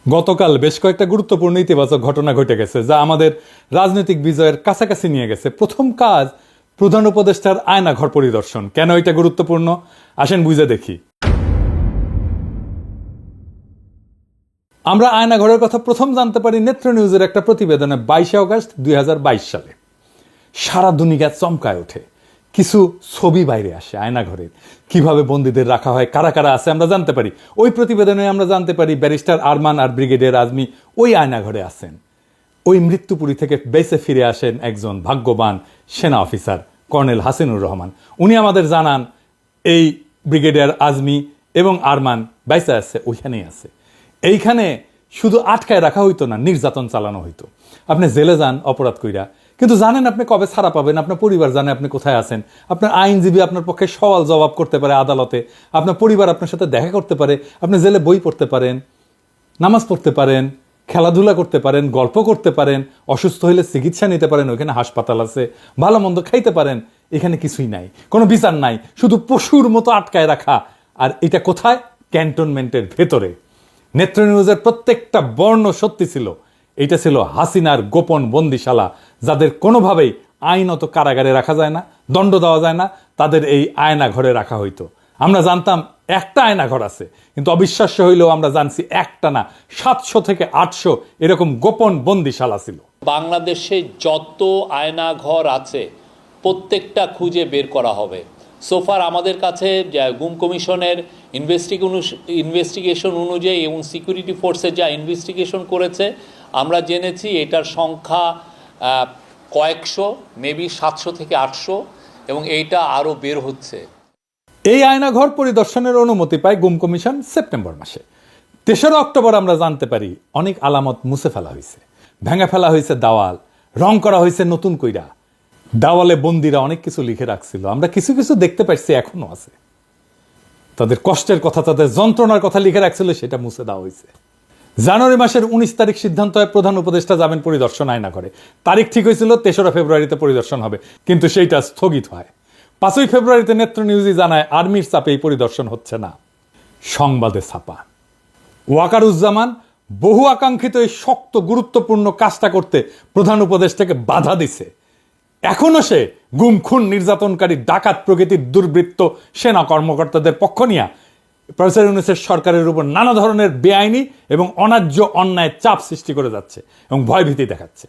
গতকাল বেশ কয়েকটা গুরুত্বপূর্ণ ইতিবাচক ঘটনা ঘটে গেছে যা আমাদের রাজনৈতিক বিজয়ের কাছাকাছি নিয়ে গেছে। প্রথম কাজ, প্রধান উপদেষ্টার আয়নাঘর পরিদর্শন। কেন এটা গুরুত্বপূর্ণ আসেন বুঝে দেখি। আমরা আয়নাঘরের কথা প্রথম জানতে পারি নেত্র নিউজের একটা প্রতিবেদনে 22 আগস্ট 2022 সালে। সারা দুনিয়া চমকায় ওঠে, কিছু ছবি বাইরে আসে আয়নাঘরের, কিভাবে বন্দীদের রাখা হয়, কারা কারা আছে আমরা জানতে পারি। ওই প্রতিবেদনে আমরা জানতে পারি ব্যারিস্টার আরমান আর ব্রিগেডিয়ার আজমি ওই আয়নাঘরে আছেন। ওই মৃত্যুপুরী থেকে বেঁচে ফিরে আসেন একজন ভাগ্যবান সেনা অফিসার কর্নেল হাসিনুর রহমান। উনি আমাদের জানান এই ব্রিগেডিয়ার আজমি এবং আরমান বেঁচে আছে, ওইখানেই আছে। এইখানে শুধু আটকায় রাখা হইতো না, নির্যাতন চালানো হইতো। আপনি জেলে যান অপরাধ কইরা, কিন্তু জানেন আপনি কবে ছাড়া পাবেন, আপনার পরিবার জানে আপনি কোথায় আছেন, আপনার আইনজীবী আপনার পক্ষে সওয়াল জবাব করতে পারে আদালতে, আপনার পরিবার আপনার সাথে দেখা করতে পারে, আপনি জেলে বই পড়তে পারেন, নামাজ পড়তে পারেন, খেলাধুলা করতে পারেন, গল্প করতে পারেন, অসুস্থ হইলে চিকিৎসা নিতে পারেন, ওইখানে হাসপাতাল আছে, ভালো মন্দ খাইতে পারেন। এখানে কিছুই নাই, কোনো বিচার নাই, শুধু পশুর মতো আটকায় রাখা। আর এটা কোথায়? ক্যান্টনমেন্টের ভেতরে। নেত্র নিউজের প্রত্যেকটা বর্ণ সত্যি ছিল। এটা ছিল হাসিনার গোপন বন্দিশালা, যাদের কোনোভাবেই আইনত কারাগারে রাখা যায় না, দণ্ড দেওয়া যায় না, তাদের এই আয়না ঘরে রাখা হইতো। আমরা জানতাম একটা আয়নাঘর আছে, কিন্তু অবিশ্বাস্য হইলেও আমরা জানছি একটা না, 700 থেকে 800 এরকম গোপন বন্দিশালা ছিল। বাংলাদেশে যত আয়নাঘর আছে প্রত্যেকটা খুঁজে বের করা হবে। সোফার আমাদের কাছে গুম কমিশনের ইনভেস্টিগেশন অনুযায়ী এবং সিকিউরিটি ফোর্সের যা ইনভেস্টিগেশন করেছে, আমরা জেনেছি এটার সংখ্যা কয়েকশো, মেবি 700 থেকে 800, এবং এইটা আরও বের হচ্ছে। এই আয়নাঘর পরিদর্শনের অনুমতি পায় গুম কমিশন সেপ্টেম্বর মাসে। 3রা অক্টোবর আমরা জানতে পারি অনেক আলামত মুছে ফেলা হয়েছে, ভেঙে ফেলা হয়েছে দেওয়াল, রং করা হয়েছে নতুন কইরা। দেওয়ালে বন্দিরা অনেক কিছু লিখে রাখছিল, আমরা কিছু কিছু দেখতে পাচ্ছি এখনো আছে। তাদের কষ্টের কথা, তাদের যন্ত্রণার কথা লিখে রাখছিল, সেটা মুছে দেওয়া হয়েছে। জানুয়ারি মাসের 19 তারিখ সিদ্ধান্ত হয় প্রধান উপদেষ্টা যাবেন পরিদর্শন আয়না করে। তারিখ ঠিক হয়েছিল 3রা ফেব্রুয়ারিতে পরিদর্শন হবে, কিন্তু সেইটা স্থগিত হয়। 5ই ফেব্রুয়ারিতে নেত্র নিউজই জানায় আর্মির চাপে এই পরিদর্শন হচ্ছে না। সংবাদে ছাপা ওয়াকারুজ্জামান বহু আকাঙ্ক্ষিত এই শক্ত গুরুত্বপূর্ণ কাজটা করতে প্রধান উপদেষ্টাকে বাধা দিছে। এখনো সে গুম খুন নির্যাতনকারী ডাকাত প্রকৃতির দুর্বৃত্ত সেনা কর্মকর্তাদের পক্ষ নিয়ে প্রফেসর ইউনূসের সরকারের উপর নানা ধরনের বেআইনি এবং অন্যায্য অন্যায় চাপ সৃষ্টি করে যাচ্ছে এবং ভয়ভীতি দেখাচ্ছে।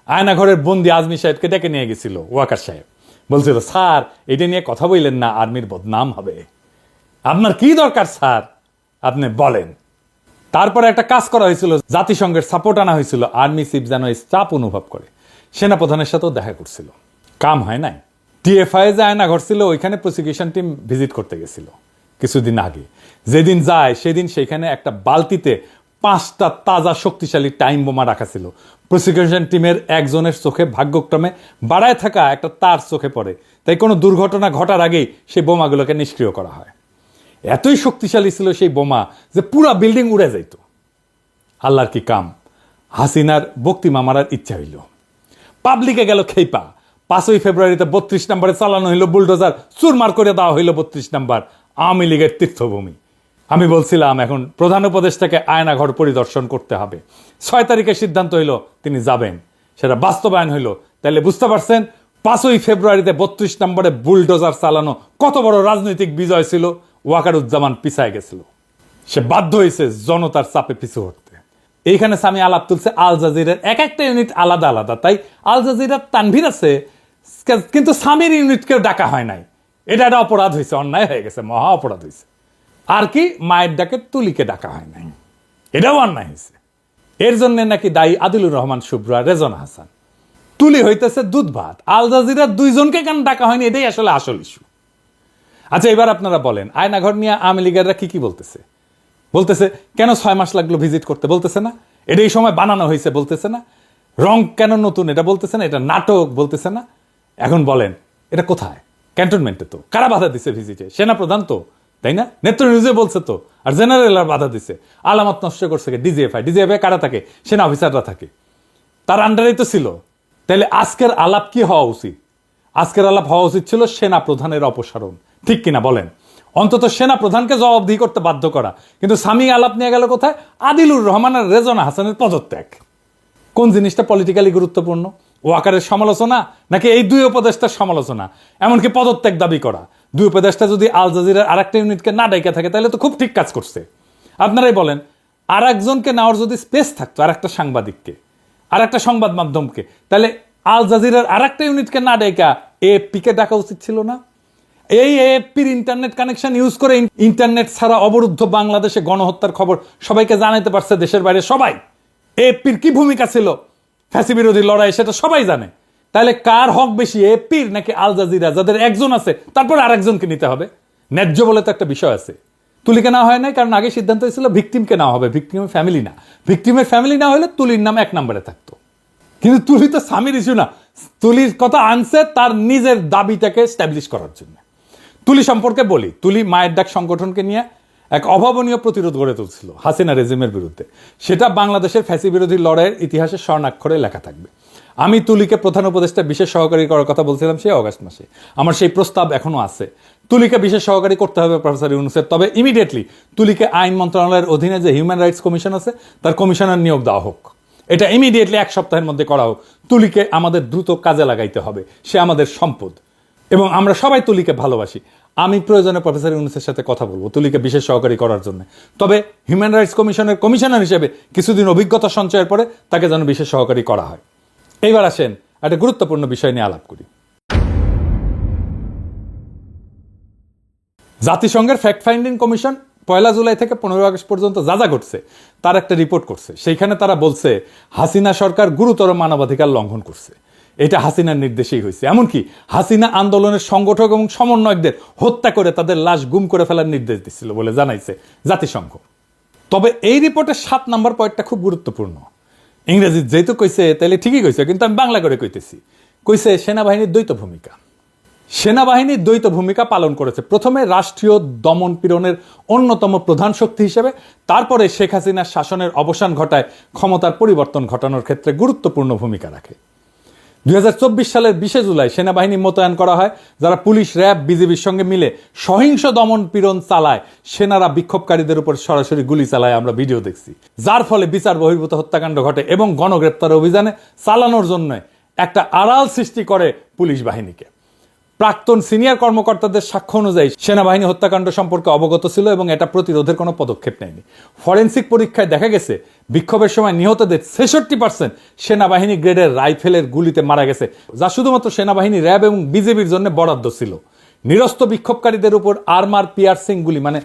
আয়নাঘরের বন্দি আজমি সাহেবকে ডেকে নিয়ে গেছিল ওয়াকার সাহেব, বলছিল স্যার এটা নিয়ে কথা বললেন না, আর্মির বদনাম হবে। আপনার কি দরকার স্যার, আপনি বলেন। তারপরে একটা কাজ করা হয়েছিল, জাতিসংঘের সাপোর্ট আনা হয়েছিল, আর্মি চিফ যেন এই চাপ অনুভব করে সেনাপ্রধানের সাথেও দেখা করছিল, কাম হয় নাই। টিএফআই যে আয়নাঘর ছিল ওইখানে প্রসিকিউশন টিম ভিজিট করতে গেছিল কিছুদিন আগে। যেদিন যায় সেদিন সেখানে একটা বালতিতে 5টা তাজা শক্তিশালী টাইম বোমা রাখা ছিল। প্রসিকিউশন টিমের একজনের চোখে ভাগ্যক্রমে বাড়ায় থাকা একটা তার চোখে পড়ে, তাই কোনো দুর্ঘটনা ঘটার আগেই সেই বোমাগুলোকে নিষ্ক্রিয় করা হয়। এতই শক্তিশালী ছিল সেই বোমা যে পুরা বিল্ডিং উড়ে যাইত। আল্লাহর কি কাম, হাসিনার বক্তিমা মারার ইচ্ছা হইল, পাবলিকে গেল খেইপা। 5ই ফেব্রুয়ারিতে 32 নম্বরে চালানো হইল বুলডোজার, চুরমার করে দেওয়া হইল 32 নম্বর আওয়ামী লীগের তীর্থভূমি। আমি বলছিলাম এখন প্রধান উপদেষ্টাকে আয়নাঘর পরিদর্শন করতে হবে। 6 তারিখে সিদ্ধান্ত হইল তিনি যাবেন, সেটা বাস্তবায়ন হইল। তাহলে বুঝতে পারছেন 5ই ফেব্রুয়ারিতে 32 নম্বরে বুলডোজার চালানো কত বড় রাজনৈতিক বিজয় ছিল। ওয়াকারুজ্জামান পিছায় গেছিল, সে বাধ্য হয়েছে জনতার চাপে পিছু হটতে। এইখানে সামি আলাপ তুলছে আল জাজিরার এক একটা ইউনিট আলাদা আলাদা, তাই আল জাজিরার তানভীর আছে, কিন্তু সামির ইউনিটকেও ডাকা হয় নাই। এটা একটা অপরাধ হয়েছে, অন্যায় হয়ে গেছে, মহা অপরাধ হয়েছে। আর কি মায়ের ডাকে তুলিকে ডাকা হয় নাই, এটাও অন্যায় হয়েছে। এর জন্য নাকি দায়ী আদিলুর রহমান শুভ্র আর রেজনা হাসান। তুলি হইতেছে দুধ ভাত, আল জাজিরার 2 জনকে কেন ডাকা হয়নি, এটাই আসলে আসল ইস্যু। আচ্ছা এবার আপনারা বলেন আয়নাঘর নিয়ে আওয়ামী লীগেররা কি বলতেছে? বলতেছে কেন 6 মাস লাগলো ভিজিট করতে, বলতেছে না এটা এই সময় বানানো হয়েছে, বলতেছে না রং কেন নতুন, এটা বলতেছে না এটা নাটক, বলতেছে না। এখন বলেন এটা কোথায়? ক্যান্টনমেন্টে তো। কারা বাধা দিছে ভিজিটে? সেনাপ্রধান তো, তাই না? নেত্র নিউজে বলছে তো। আর জেনারেল আর বাধা দিছে, আলামত নষ্ট করছে ডিজিএফআই। ডিজিএফআই কারা থাকে? সেনা অফিসাররা থাকে, তার আন্ডারেই তো ছিল। তাইলে আজকের আলাপ কি হওয়া উচিত? আজকের আলাপ হওয়া উচিত ছিল সেনা প্রধানের অপসারণ, ঠিক কিনা বলেন? অন্তত সেনা প্রধানকে জবাবদিহি করতে বাধ্য করা। কিন্তু সামি আলাপ নিয়ে গেল কোথায়? আদিলুর রহমান আর রেজওয়ানা হাসানের পদত্যাগ। কোন জিনিসটা পলিটিক্যালি গুরুত্বপূর্ণ? ওয়াকারের সমালোচনা নাকি এই দুই উপদেষ্টার সমালোচনা, এমনকি পদত্যাগ দাবি করা? দুই উপদেষ্টা যদি আল জাজিরার আরেকটা ইউনিটকে না ডাইকা থাকে তাহলে তো খুব ঠিক কাজ করছে। আপনারাই বলেন, আর একজনকে নেওয়ার যদি স্পেস থাকতো, আর একটা সাংবাদিককে, আর একটা সংবাদ মাধ্যমকে, তাহলে আল জাজিরার আরেকটা ইউনিটকে না ডাইকা এএফপিকে ডাকা উচিত ছিল না? এই এএফপির ইন্টারনেট কানেকশন ইউজ করে ইন্টারনেট ছাড়া অবরুদ্ধ বাংলাদেশে গণহত্যার খবর সবাইকে জানাতে পারছে দেশের বাইরে সবাই। এএফপির কি ভূমিকা ছিল ফ্যাসি বিরোধী লড়াই সেটা সবাই জানে। তাহলে কার হক বেশি, এএফপির নাকি আল জাজিরা, যাদের একজন আছে তারপর আরেকজনকে নিতে হবে? ন্যায্য বলে তো একটা বিষয় আছে। তুলিকে নেওয়া হয় নাই কারণ আগে সিদ্ধান্ত হয়েছিল ভিকটিমকে নেওয়া হবে, ভিকটিমের ফ্যামিলি না। ভিকটিমের ফ্যামিলি না হলে তুলির নাম 1 নম্বরে থাকতো। কিন্তু তুলি তো স্বামীর ইস্যু না, তুলির কথা আনছে তার নিজের দাবিটাকে স্ট্যাবলিশ করার জন্য। তুলি সম্পর্কে বলি, তুলি মায়ের ডাক সংগঠনকে নিয়ে এক অভাবনীয় প্রতিরোধ গড়ে তুলছিল হাসিনা রেজিমের বিরুদ্ধে। সেটা বাংলাদেশের ফ্যাসি বিরোধী লড়াইয়ের ইতিহাসে স্বর্ণাক্ষরে লেখা থাকবে। আমি তুলিকে প্রধান উপদেষ্টা বিশেষ সহকারী করার কথা বলছিলাম সেই অগাস্ট মাসে। আমার সেই প্রস্তাব এখনো আছে, তুলিকে বিশেষ সহকারী করতে হবে প্রফেসর ইউনূসের। তবে ইমিডিয়েটলি তুলিকে আইন মন্ত্রণালয়ের অধীনে যে হিউম্যান রাইটস কমিশন আছে তার কমিশনার নিয়োগ দেওয়া হোক। এটা ইমিডিয়েটলি 1 সপ্তাহের মধ্যে করা হোক। তুলিকে আমাদের দ্রুত কাজে লাগাইতে হবে, সে আমাদের সম্পদ এবং আমরা সবাই তুলিকে ভালোবাসি। আমি প্রয়োজনে প্রফেসর ইউনূসের সাথে কথা বলবো তুলিকে বিশেষ সহকারী করার জন্য। তবে হিউম্যান রাইটস কমিশনের কমিশনার হিসেবে কিছুদিন অভিজ্ঞতা সঞ্চয়ের পরে তাকে যেন বিশেষ সহকারী করা হয়। এইবার আসেন একটা গুরুত্বপূর্ণ বিষয় নিয়ে আলাপ করি। জাতিসংঘের ফ্যাক্ট ফাইন্ডিং কমিশন 1 জুলাই থেকে 15 আগস্ট পর্যন্ত যা যা ঘটছে তার একটা রিপোর্ট করছে। সেইখানে তারা বলছে হাসিনা সরকার গুরুতর মানবাধিকার লঙ্ঘন করছে। এটা হাসিনার নির্দেশেই হয়েছে। এমনকি হাসিনা আন্দোলনের সংগঠক এবং সমন্বয়কদের হত্যা করে তাদের লাশ গুম করে ফেলার নির্দেশ দিচ্ছিল বলে জানাইছে জাতিসংঘ। তবে এই রিপোর্টের 7 নম্বর পয়েন্টটা খুব গুরুত্বপূর্ণ। ইংরেজি যেহেতু কইছে তাহলে ঠিকই কইছে, কিন্তু আমি বাংলা করে কইতেছি। কইছে সেনাবাহিনীর দ্বৈত ভূমিকা। সেনাবাহিনী দ্বৈত ভূমিকা পালন করেছে। প্রথমে রাষ্ট্রীয় দমন পীড়নের অন্যতম প্রধান শক্তি হিসেবে, তারপরে শেখ হাসিনার শাসনের অবসান ঘটায় ক্ষমতার পরিবর্তন ঘটানোর ক্ষেত্রে গুরুত্বপূর্ণ ভূমিকা রাখে। 2024 সালের 20 জুলাই সেনাবাহিনী মোতায়েন করা হয়, যারা পুলিশ, র্যাব, বিজিবির সঙ্গে মিলে সহিংস দমন পীড়ন চালায়। সেনারা বিক্ষোভকারীদের উপর সরাসরি গুলি চালায়, আমরা ভিডিও দেখছি, যার ফলে বিচার বহির্ভূত হত্যাকাণ্ড ঘটে এবং গণগ্রেপ্তার অভিযানে চালানোর জন্য একটা আড়াল সৃষ্টি করে পুলিশ বাহিনীকে। প্রাক্তন সিনিয়র কর্মকর্তাদের সাক্ষ্য অনুযায়ী সেনাবাহিনী হত্যাকাণ্ড সম্পর্কে অবগত ছিল এবং এটা প্রতিরোধের কোনো পদক্ষেপ নেয়নি। ফরেনসিক পরীক্ষায় দেখা গেছে বিক্ষোভের সময় নিহতদের 66% সেনাবাহিনী গ্রেডের রাইফেলের গুলিতে মারা গেছে, যা শুধুমাত্র সেনাবাহিনী, র্যাব এবং বিজেপির জন্য বরাদ্দ ছিল। নিরস্ত বিক্ষোভকারীদের উপর আর্মার পিয়ার্সিং গুলি, মানে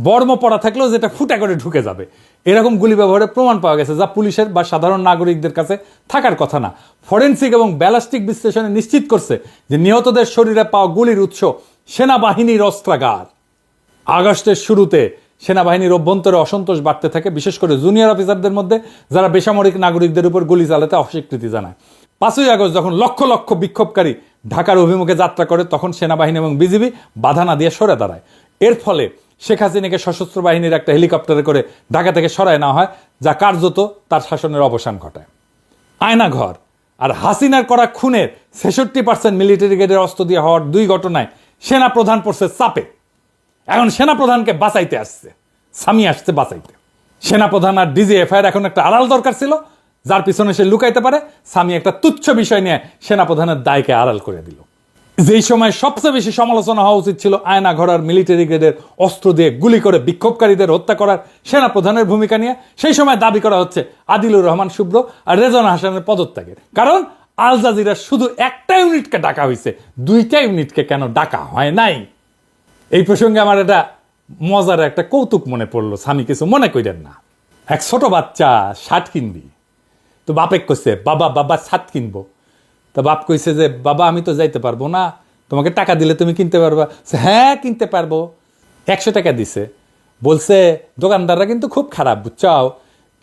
বর্ম পড়া থাকলেও যেটা ফুটা করে ঢুকে যাবে, এরকম গুলি ব্যবহারের প্রমাণ পাওয়া গেছে, যা পুলিশের বা সাধারণ নাগরিকদের কাছে থাকার কথা না। ফরেনসিক এবং ব্যালিস্টিক বিশ্লেষণে নিশ্চিত করছে যে নিহতদের শরীরে পাওয়া গুলির উৎস সেনাবাহিনীর অস্ত্রাগার। আগস্টের শুরুতে সেনাবাহিনীর অভ্যন্তরে অসন্তোষ বাড়তে থাকে, বিশেষ করে জুনিয়র অফিসারদের মধ্যে, যারা বেসামরিক নাগরিকদের উপর গুলি চালাতে অস্বীকৃতি জানায়। 5ই আগস্ট যখন লক্ষ লক্ষ বিক্ষোভকারী ঢাকার অভিমুখে যাত্রা করে, তখন সেনাবাহিনী এবং বিজিবি বাধা না দিয়ে সরে দাঁড়ায়। এর ফলে শেখ হাসিনাকে সশস্ত্র বাহিনীর একটা হেলিকপ্টারে করে ঢাকা থেকে সরায় নেওয়া হয়, যা কার্যত তার শাসনের অবসান ঘটায়। আয়নাঘর আর হাসিনার করা খুনের 66% মিলিটারি গ্রেডের অস্ত্র দিয়ে হওয়ার 2 ঘটনায় সেনা প্রধান পড়ছে চাপে। এখন সেনা প্রধানকে বাঁচাইতে আসছে, সামি আসছে বাঁচাইতে। সেনা প্রধান আর ডিজিএফআইয়ের এখন একটা আড়াল দরকার ছিল, যার পিছনে সে লুকাইতে পারে। সামি একটা তুচ্ছ বিষয় নিয়ে সেনা প্রধানের দায়কে আড়াল করে দিল। যেই সময় সবচেয়ে বেশি সমালোচনা হওয়া উচিত ছিল আয়নাঘর আর মিলিটারি গ্রেডের অস্ত্র দিয়ে গুলি করে বিক্ষোভকারীদের হত্যা করার সেনা প্রধানের ভূমিকা নিয়ে, সেই সময় দাবি করা হচ্ছে আদিলুর রহমান শুভ্র আর রেজওয়ানা হাসানের পদত্যাগের। কারণ আল জাজিরা শুধু একটা ইউনিটকে ডাকা হয়েছে, 2টা ইউনিটকে কেন ডাকা হয় নাই? এই প্রসঙ্গে আমার একটা মজার একটা কৌতুক মনে পড়লো, স্বামী কিছু মনে করেন না। এক ছোট বাচ্চা শার্ট কিনবি, তো বাপে কইছে বাবা বাবা শার্ট কিনবো। তা বাপ কইছে যে বাবা আমি তো যাইতে পারবো না, তোমাকে টাকা দিলে তুমি কিনতে পারবা। হ্যাঁ কিনতে পারবো। 100 টাকা দিছে, বলছে দোকানদাররা কিন্তু খুব খারাপ বুঝছাও,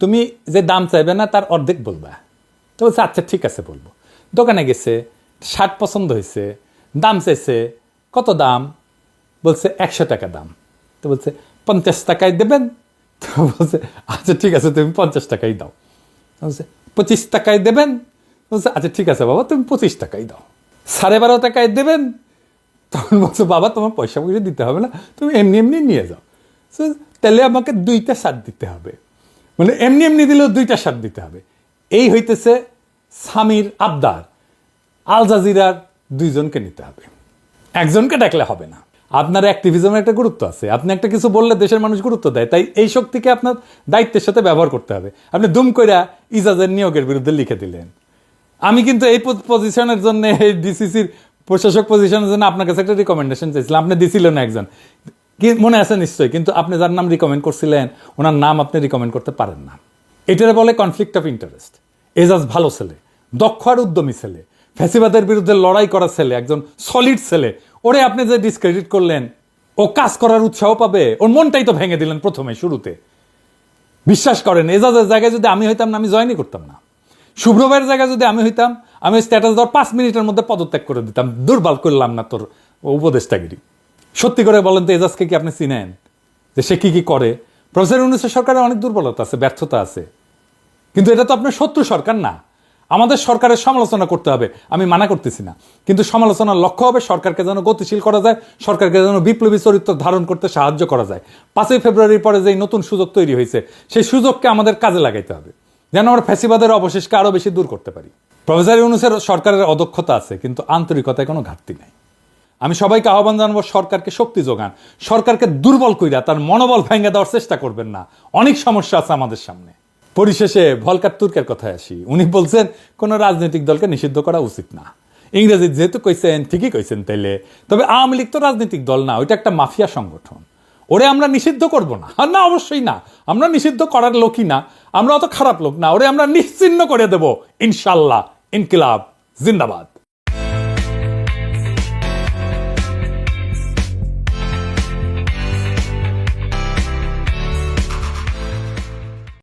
তুমি যে দাম চাইবে না তার অর্ধেক বলবা। তো বলছে আচ্ছা ঠিক আছে বলবো। দোকানে গেছে, শার্ট পছন্দ হয়েছে, দাম চাইছে, কত দাম? বলছে 100 টাকা দাম। তো বলছে 50 টাকায় দেবেন? তো বলছে আচ্ছা ঠিক আছে তুমি 50 টাকাই দাও। বলছে 25 টাকায় দেবেন? বলছে আচ্ছা ঠিক আছে বাবা তুমি 25 টাকাই দাও। 12.5 টাকায় দেবেন? তখন বলছো বাবা তোমার পয়সা পয়সা দিতে হবে না, তুমি এমনি এমনি নিয়ে যাও। So, তাহলে আমাকে 2টা শার্ট দিতে হবে, মানে এমনি এমনি দিলেও 2টা শার্ট দিতে হবে। এই হইতেছে স্বামীর আবদার। আল জাজিরার 2জনকে নিতে হবে, একজনকে ডাকলে হবে না। আপনার অ্যাক্টিভিজমের একটা গুরুত্ব আছে, আপনি একটা কিছু বললে দেশের মানুষ গুরুত্ব দেয়, তাই এই শক্তিকে আপনার দায়িত্বের সাথে ব্যবহার করতে হবে। আপনি দুম কইরা ইজাজের নিয়োগের বিরুদ্ধে লিখে দিলেন। আমি কিন্তু এই পজিশনের জন্য, এই ডিসিসির প্রশাসক পজিশনের জন্য আপনার কাছে একটা রিকমেন্ডেশন চাইছিলাম, আপনি দিছিলেন না একজন, কি মনে আছে নিশ্চয়ই, কিন্তু আপনি যার নাম রিকমেন্ড করছিলেন ওনার নাম আপনি রিকমেন্ড করতে পারেন না। এটারে বলে কনফ্লিক্ট অফ ইন্টারেস্ট। এজাজ ভালো ছেলে, দক্ষ আর উদ্যমী ছেলে, ফ্যাসিবাদের বিরুদ্ধে লড়াই করা ছেলে, একজন সলিড ছেলে, ওরে আপনি যে ডিসক্রেডিট করলেন, ও কাজ করার উৎসাহ পাবে, ওর মনটাই তো ভেঙে দিলেন প্রথমে শুরুতে। বিশ্বাস করেন, এজাজের জায়গায় যদি আমি হইতাম না, আমি জয়েনই করতাম না। শুভ্রভাইয়ের জায়গায় যদি আমি হইতাম, আমি স্ট্যাটাস দেওয়ার 5 মিনিটের মধ্যে পদত্যাগ করে দিতাম। দুর্বল করলাম না তোর উপদেষ্টাগিরি। সত্যি করে বলেন তো, এজাজকে কি আপনি চিনেন যে সে কি কি করে? প্রফেসর ইউনূসের সরকারের অনেক দুর্বলতা আছে, ব্যর্থতা আছে, কিন্তু এটা তো আপনার শত্রু সরকার না। আমাদের সরকারের সমালোচনা করতে হবে, আমি মানা করতেছি না, কিন্তু সমালোচনার লক্ষ্য হবে সরকারকে যেন গতিশীল করা যায়, সরকারকে যেন বিপ্লবী চরিত্র ধারণ করতে সাহায্য করা যায়। 5ই ফেব্রুয়ারির পরে যে নতুন সুযোগ তৈরি হয়েছে, সেই সুযোগকে আমাদের কাজে লাগাইতে হবে, যেন আমরা ফ্যাসিবাদের অবশেষকে আরো বেশি দূর করতে পারি। প্রফেসর ইউনূসের সরকারের অদক্ষতা আছে, কিন্তু আন্তরিকতায় কোনো ঘাটতি নাই। আমি সবাইকে আহ্বান জানাবো, সরকারকে শক্তি যোগান, সরকারকে দুর্বল কইরা তার মনোবল ভেঙে দেওয়ার চেষ্টা করবেন না। অনেক সমস্যা আছে আমাদের সামনে। পরিশেষে ভলকার তুর্কের কথায় আসি। উনি বলছেন কোন রাজনৈতিক দলকে নিষিদ্ধ করা উচিত না। ইংরেজি যেহেতু কইছেন, ঠিকই কইছেন তাইলে। তবে আওয়ামী লীগ তো রাজনৈতিক দল না, ওইটা একটা মাফিয়া সংগঠন। ওরে আমরা নিষিদ্ধ করব না, আর না, অবশ্যই না, আমরা নিষিদ্ধ করার লোকই না, আমরা অত খারাপ লোক না। ওরে আমরা নিশ্চিহ্ন করে দেব ইনশাল্লাহ। ইনকিলাব জিন্দাবাদ।